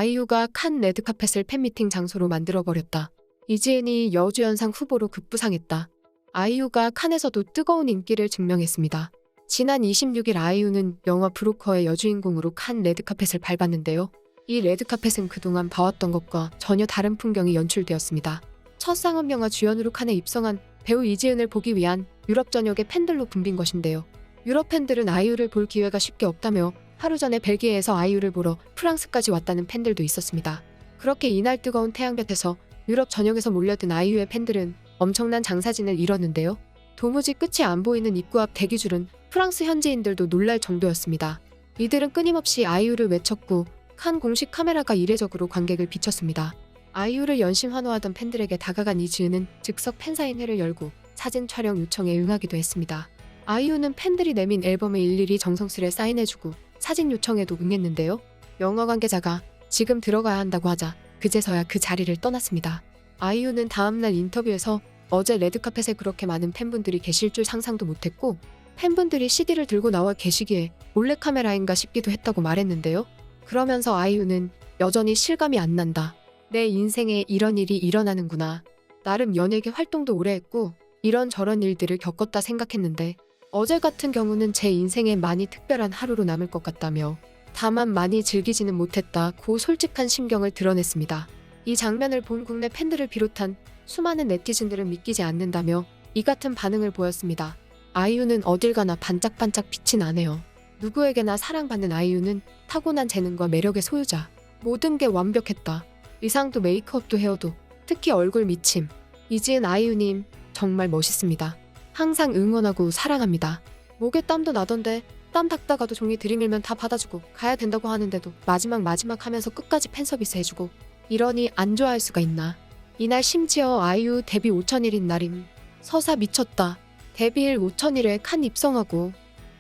아이유가 칸 레드카펫을 팬미팅 장소로 만들어버렸다. 이지은이 여우주연상 후보로 급부상했다. 아이유가 칸에서도 뜨거운 인기를 증명했습니다. 지난 26일 아이유는 영화 브로커의 여주인공으로 칸 레드카펫을 밟았는데요. 이 레드카펫은 그동안 봐왔던 것과 전혀 다른 풍경이 연출되었습니다. 첫 상업 영화 주연으로 칸에 입성한 배우 이지은을 보기 위한 유럽 전역의 팬들로 붐빈 것인데요. 유럽 팬들은 아이유를 볼 기회가 쉽게 없다며 하루 전에 벨기에에서 아이유를 보러 프랑스까지 왔다는 팬들도 있었습니다. 그렇게 이날 뜨거운 태양볕에서 유럽 전역에서 몰려든 아이유의 팬들은 엄청난 장사진을 이뤘는데요. 도무지 끝이 안 보이는 입구 앞 대기줄은 프랑스 현지인들도 놀랄 정도였습니다. 이들은 끊임없이 아이유를 외쳤고 칸 공식 카메라가 이례적으로 관객을 비췄습니다. 아이유를 연신 환호하던 팬들에게 다가간 이지은은 즉석 팬사인회를 열고 사진 촬영 요청에 응하기도 했습니다. 아이유는 팬들이 내민 앨범에 일일이 정성스레 사인해주고 사진 요청에도 응했는데요. 영화 관계자가 지금 들어가야 한다고 하자 그제서야 그 자리를 떠났습니다. 아이유는 다음날 인터뷰에서 어제 레드카펫에 그렇게 많은 팬분들이 계실 줄 상상도 못했고 팬분들이 CD를 들고 나와 계시기에 몰래카메라인가 싶기도 했다고 말했는데요. 그러면서 아이유는 여전히 실감이 안 난다. 내 인생에 이런 일이 일어나는구나. 나름 연예계 활동도 오래 했고 이런저런 일들을 겪었다 생각했는데 어제 같은 경우는 제 인생에 많이 특별한 하루로 남을 것 같다며 다만 많이 즐기지는 못했다고 솔직한 심경을 드러냈습니다. 이 장면을 본 국내 팬들을 비롯한 수많은 네티즌들은 믿기지 않는다며 이 같은 반응을 보였습니다. 아이유는 어딜 가나 반짝반짝 빛이 나네요. 누구에게나 사랑받는 아이유는 타고난 재능과 매력의 소유자. 모든 게 완벽했다. 의상도 메이크업도 헤어도 특히 얼굴 미침. 이지은 아이유님 정말 멋있습니다. 항상 응원하고 사랑합니다. 목에 땀도 나던데 땀 닦다가도 종이 들이밀면 다 받아주고 가야 된다고 하는데도 마지막 하면서 끝까지 팬서비스 해주고 이러니 안 좋아할 수가 있나. 이날 심지어 아이유 데뷔 5000일인 날임. 서사 미쳤다. 데뷔일 5000일에 칸 입성하고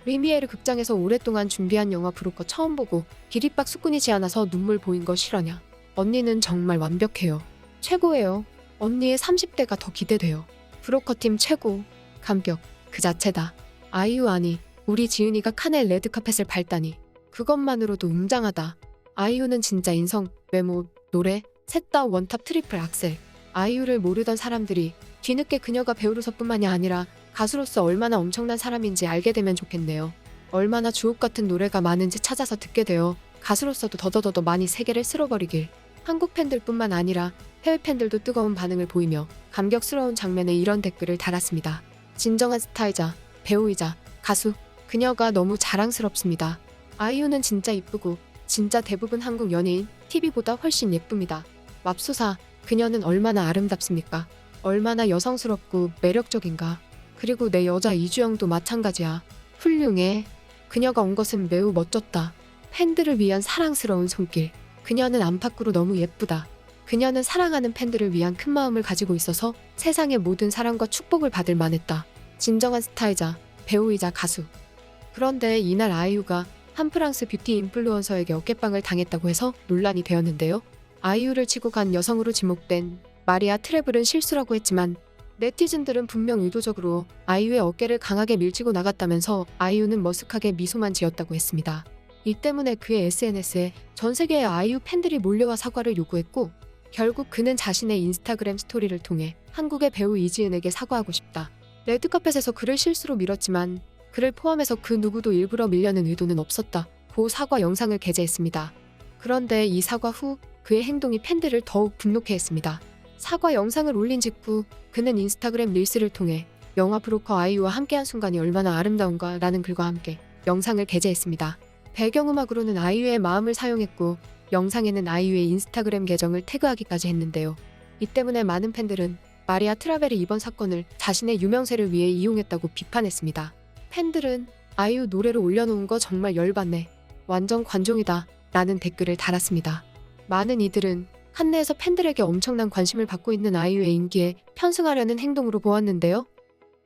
리미에르 극장에서 오랫동안 준비한 영화 브로커 처음 보고 기립박수꾼이지 않아서 눈물 보인 거 실화냐. 언니는 정말 완벽해요. 최고예요. 언니의 30대가 더 기대돼요. 브로커팀 최고. 감격 그 자체다. 아이유 아니 우리 지은이가 칸의 레드카펫을 밟다니 그것만으로도 웅장하다. 아이유는 진짜 인성, 외모, 노래 셋 다 원탑 트리플 악셀. 아이유를 모르던 사람들이 뒤늦게 그녀가 배우로서뿐만이 아니라 가수로서 얼마나 엄청난 사람인지 알게 되면 좋겠네요. 얼마나 주옥같은 노래가 많은지 찾아서 듣게 되어 가수로서도 더더더 많이 세계를 쓸어버리길. 한국 팬들뿐만 아니라 해외 팬들도 뜨거운 반응을 보이며 감격스러운 장면에 이런 댓글을 달았습니다. 진정한 스타이자, 배우이자 가수, 그녀가 너무 자랑스럽습니다. 아이유는 진짜 이쁘고 진짜 대부분 한국 연예인, TV보다 훨씬 예쁩니다. 맙소사, 그녀는 얼마나 아름답습니까? 얼마나 여성스럽고 매력적인가. 그리고 내 여자 이주영도 마찬가지야. 훌륭해. 그녀가 온 것은 매우 멋졌다. 팬들을 위한 사랑스러운 손길. 그녀는 안팎으로 너무 예쁘다. 그녀는 사랑하는 팬들을 위한 큰 마음을 가지고 있어서 세상의 모든 사랑과 축복을 받을 만했다. 진정한 스타이자, 배우이자 가수. 그런데 이날 아이유가 한 프랑스 뷰티 인플루언서에게 어깨빵을 당했다고 해서 논란이 되었는데요. 아이유를 치고 간 여성으로 지목된 마리아 트레블은 실수라고 했지만 네티즌들은 분명 의도적으로 아이유의 어깨를 강하게 밀치고 나갔다면서 아이유는 머쓱하게 미소만 지었다고 했습니다. 이 때문에 그의 SNS에 전 세계의 아이유 팬들이 몰려와 사과를 요구했고 결국 그는 자신의 인스타그램 스토리를 통해 한국의 배우 이지은에게 사과하고 싶다. 레드카펫에서 그를 실수로 밀었지만 그를 포함해서 그 누구도 일부러 밀려는 의도는 없었다. 고 사과 영상을 게재했습니다. 그런데 이 사과 후 그의 행동이 팬들을 더욱 분노케 했습니다. 사과 영상을 올린 직후 그는 인스타그램 릴스를 통해 영화 브로커 아이유와 함께한 순간이 얼마나 아름다운가 라는 글과 함께 영상을 게재했습니다. 배경음악으로는 아이유의 마음을 사용했고 영상에는 아이유의 인스타그램 계정을 태그하기까지 했는데요. 이 때문에 많은 팬들은 마리아 트라벨이 이번 사건을 자신의 유명세를 위해 이용했다고 비판했습니다. 팬들은 아이유 노래를 올려놓은 거 정말 열받네. 완전 관종이다. 라는 댓글을 달았습니다. 많은 이들은 칸 내에서 팬들에게 엄청난 관심을 받고 있는 아이유의 인기에 편승하려는 행동으로 보았는데요.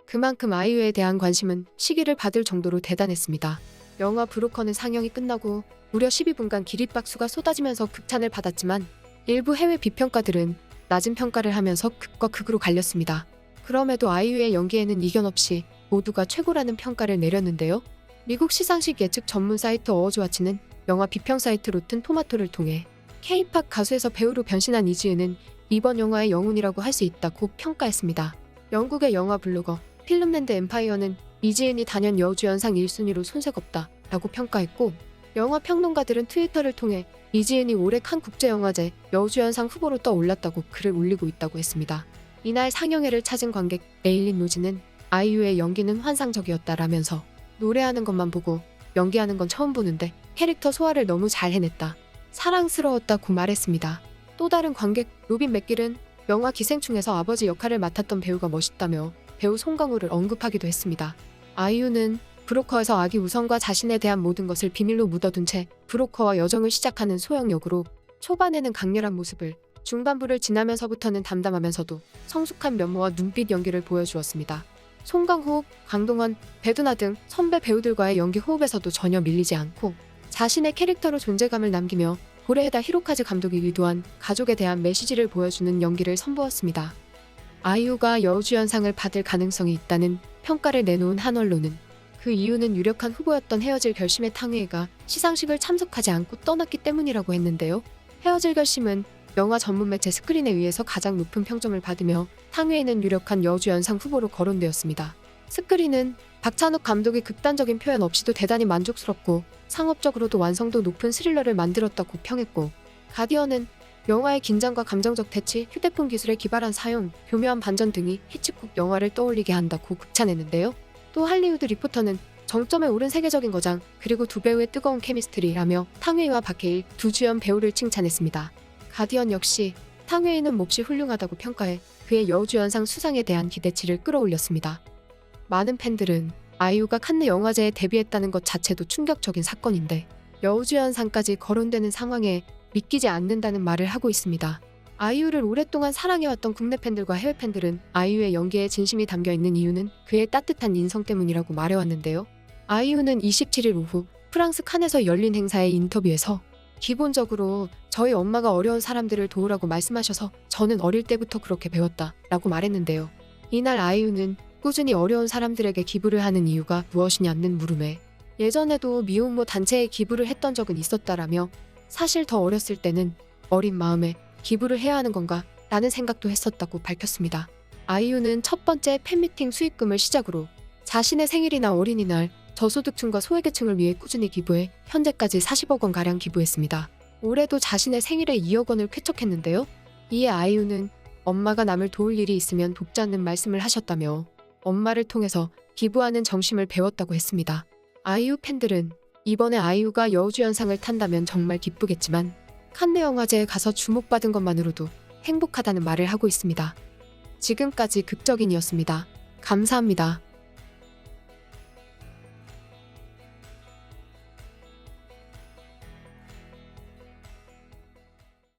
그만큼 아이유에 대한 관심은 시기를 받을 정도로 대단했습니다. 영화 브로커는 상영이 끝나고 무려 12분간 기립박수가 쏟아지면서 극찬을 받았지만 일부 해외 비평가들은 낮은 평가를 하면서 극과 극으로 갈렸습니다. 그럼에도 아이유의 연기에는 이견 없이 모두가 최고라는 평가를 내렸는데요. 미국 시상식 예측 전문 사이트 어워즈와치는 영화 비평 사이트 로튼 토마토를 통해 K-팝 가수에서 배우로 변신한 이지은은 이번 영화의 영웅이라고 할 수 있다고 평가했습니다. 영국의 영화 블로거 필름랜드 엠파이어는 이지은이 단연 여우주연상 1순위로 손색 없다 라고 평가했고, 영화 평론가들은 트위터를 통해 이지은이 올해 칸 국제영화제 여우주연상 후보로 떠올랐다고 글을 올리고 있다고 했습니다. 이날 상영회를 찾은 관객 레일린 로즈는 아이유의 연기는 환상적이었다라면서 노래하는 것만 보고 연기하는 건 처음 보는데 캐릭터 소화를 너무 잘 해냈다. 사랑스러웠다고 말했습니다. 또 다른 관객 로빈 맥길은 영화 기생충에서 아버지 역할을 맡았던 배우가 멋있다며 배우 송강호를 언급하기도 했습니다. 아이유는 브로커에서 아기 우성과 자신에 대한 모든 것을 비밀로 묻어둔 채 브로커와 여정을 시작하는 소영 역으로 초반에는 강렬한 모습을, 중반부를 지나면서부터는 담담하면서도 성숙한 면모와 눈빛 연기를 보여주었습니다. 송강호, 강동원, 배두나 등 선배 배우들과의 연기 호흡에서도 전혀 밀리지 않고 자신의 캐릭터로 존재감을 남기며 고레에다 히로카즈 감독이 의도한 가족에 대한 메시지를 보여주는 연기를 선보였습니다. 아이유가 여우주연상을 받을 가능성이 있다는 평가를 내놓은 한 언론은 그 이유는 유력한 후보였던 헤어질 결심의 탕웨이가 시상식을 참석하지 않고 떠났기 때문이라고 했는데요. 헤어질 결심은 영화 전문 매체 스크린에 의해서 가장 높은 평점을 받으며 탕웨이는 유력한 여우주연상 후보로 거론되었습니다. 스크린은 박찬욱 감독이 극단적인 표현 없이도 대단히 만족스럽고 상업적으로도 완성도 높은 스릴러를 만들었다고 평했고, 가디언은 영화의 긴장과 감정적 대치, 휴대폰 기술의 기발한 사용, 교묘한 반전 등이 히치콕 영화를 떠올리게 한다고 극찬했는데요. 또 할리우드 리포터는 정점에 오른 세계적인 거장, 그리고 두 배우의 뜨거운 케미스트리라며 탕웨이와 박해일 두 주연 배우를 칭찬했습니다. 가디언 역시 탕웨이는 몹시 훌륭하다고 평가해 그의 여우주연상 수상에 대한 기대치를 끌어올렸습니다. 많은 팬들은 아이유가 칸느 영화제에 데뷔했다는 것 자체도 충격적인 사건인데 여우주연상까지 거론되는 상황에 믿기지 않는다는 말을 하고 있습니다. 아이유를 오랫동안 사랑해왔던 국내 팬들과 해외 팬들은 아이유의 연기에 진심이 담겨있는 이유는 그의 따뜻한 인성 때문이라고 말해왔는데요. 아이유는 27일 오후 프랑스 칸에서 열린 행사의 인터뷰에서 기본적으로 저희 엄마가 어려운 사람들을 도우라고 말씀하셔서 저는 어릴 때부터 그렇게 배웠다 라고 말했는데요. 이날 아이유는 꾸준히 어려운 사람들에게 기부를 하는 이유가 무엇이냐는 물음에 예전에도 미혼모 단체에 기부를 했던 적은 있었다라며 사실 더 어렸을 때는 어린 마음에 기부를 해야 하는 건가 라는 생각도 했었다고 밝혔습니다. 아이유는 첫 번째 팬미팅 수익금을 시작으로 자신의 생일이나 어린이날, 저소득층과 소외계층을 위해 꾸준히 기부해 현재까지 40억 원가량 기부했습니다. 올해도 자신의 생일에 2억 원을 쾌척했는데요. 이에 아이유는 엄마가 남을 도울 일이 있으면 돕자는 말씀을 하셨다며 엄마를 통해서 기부하는 정심을 배웠다고 했습니다. 아이유 팬들은 이번에 아이유가 여우주연상을 탄다면 정말 기쁘겠지만 칸느 영화제에 가서 주목받은 것만으로도 행복하다는 말을 하고 있습니다. 지금까지 극적인이었습니다. 감사합니다.